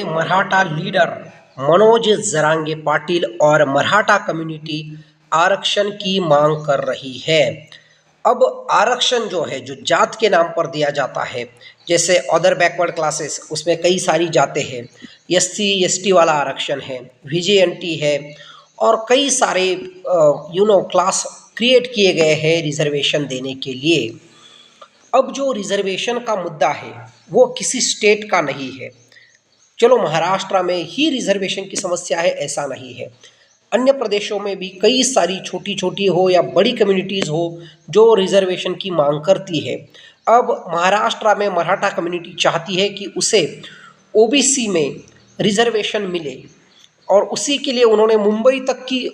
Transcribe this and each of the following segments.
में मराठा लीडर मनोज जरांगे पाटिल और मराठा कम्युनिटी आरक्षण की मांग कर रही है। अब आरक्षण जो है, जो जात के नाम पर दिया जाता है, जैसे अदर बैकवर्ड क्लासेस, उसमें कई सारी जातें हैं, एससी एसटी वाला आरक्षण है, वीजेएनटी है, और कई सारे क्लास क्रिएट किए गए हैं रिजर्वेशन देने के लिए। अब जो रिजर्वेशन का मुद्दा है वो किसी स्टेट का नहीं है। चलो महाराष्ट्र में ही रिजर्वेशन की समस्या है ऐसा नहीं है, अन्य प्रदेशों में भी कई सारी छोटी छोटी हो या बड़ी कम्युनिटीज़ हो जो रिजर्वेशन की मांग करती है। अब महाराष्ट्र में मराठा कम्युनिटी चाहती है कि उसे ओबीसी में रिजर्वेशन मिले, और उसी के लिए उन्होंने मुंबई तक की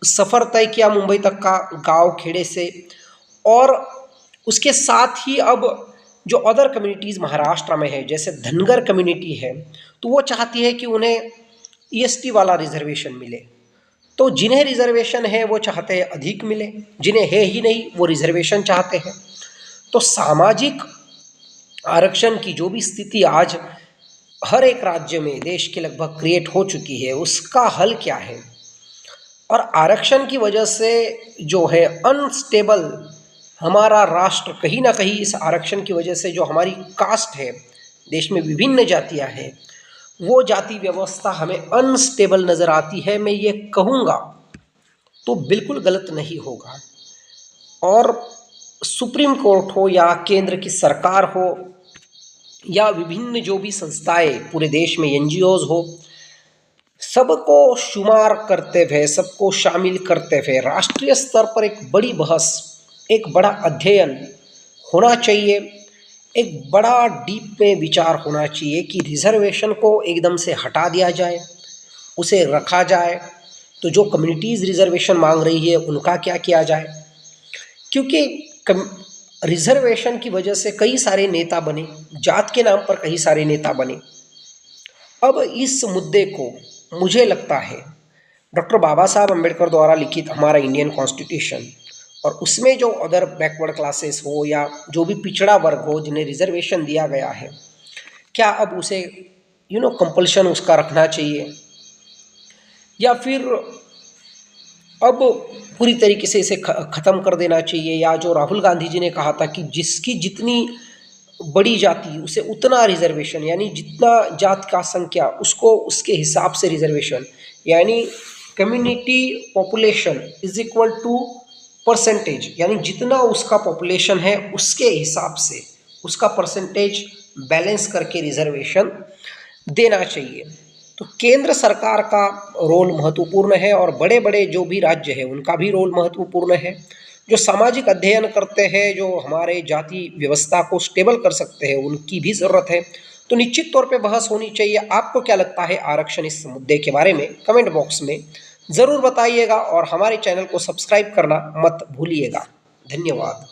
सफ़र तय किया, मुंबई तक का गांव खेड़े से। और उसके साथ ही अब जो अदर कम्युनिटीज़ महाराष्ट्र में है, जैसे धनगर कम्युनिटी है, तो वो चाहती है कि उन्हें ईएसटी वाला रिजर्वेशन मिले। तो जिन्हें रिजर्वेशन है वो चाहते हैं अधिक मिले, जिन्हें है ही नहीं वो रिजर्वेशन चाहते हैं। तो सामाजिक आरक्षण की जो भी स्थिति आज हर एक राज्य में देश के लगभग क्रिएट हो चुकी है, उसका हल क्या है? और आरक्षण की वजह से जो है अनस्टेबल हमारा राष्ट्र, कहीं ना कहीं इस आरक्षण की वजह से जो हमारी कास्ट है, देश में विभिन्न जातियां हैं, वो जाति व्यवस्था हमें अनस्टेबल नज़र आती है। मैं ये कहूँगा तो बिल्कुल गलत नहीं होगा। और सुप्रीम कोर्ट हो या केंद्र की सरकार हो या विभिन्न जो भी संस्थाएं पूरे देश में एनजीओज हो, सबको शुमार करते हुए, सबको शामिल करते हुए राष्ट्रीय स्तर पर एक बड़ी बहस, एक बड़ा अध्ययन होना चाहिए, एक बड़ा डीप में विचार होना चाहिए कि रिजर्वेशन को एकदम से हटा दिया जाए, उसे रखा जाए। तो जो कम्युनिटीज़ रिजर्वेशन मांग रही है उनका क्या किया जाए, क्योंकि रिजर्वेशन की वजह से कई सारे नेता बने, जात के नाम पर कई सारे नेता बने। अब इस मुद्दे को मुझे लगता है डॉक्टर बाबा साहब अम्बेडकर द्वारा लिखित हमारा इंडियन कॉन्स्टिट्यूशन, और उसमें जो अदर बैकवर्ड क्लासेस हो या जो भी पिछड़ा वर्ग हो जिन्हें रिजर्वेशन दिया गया है, क्या अब उसे कंपल्शन उसका रखना चाहिए, या फिर अब पूरी तरीके से इसे ख़त्म कर देना चाहिए? या जो राहुल गांधी जी ने कहा था कि जिसकी जितनी बड़ी जाति उसे उतना रिजर्वेशन, यानी जितना जात का संख्या उसको उसके हिसाब से रिजर्वेशन, यानी community population is equal to percentage, यानी जितना उसका पॉपुलेशन है उसके हिसाब से उसका परसेंटेज बैलेंस करके रिजर्वेशन देना चाहिए। तो केंद्र सरकार का रोल महत्वपूर्ण है, और बड़े बड़े जो भी राज्य है उनका भी रोल महत्वपूर्ण है, जो सामाजिक अध्ययन करते हैं, जो हमारे जाति व्यवस्था को स्टेबल कर सकते हैं, उनकी भी ज़रूरत है। तो निश्चित तौर पे बहस होनी चाहिए। आपको क्या लगता है आरक्षण इस मुद्दे के बारे में? कमेंट बॉक्स में ज़रूर बताइएगा, और हमारे चैनल को सब्सक्राइब करना मत भूलिएगा। धन्यवाद।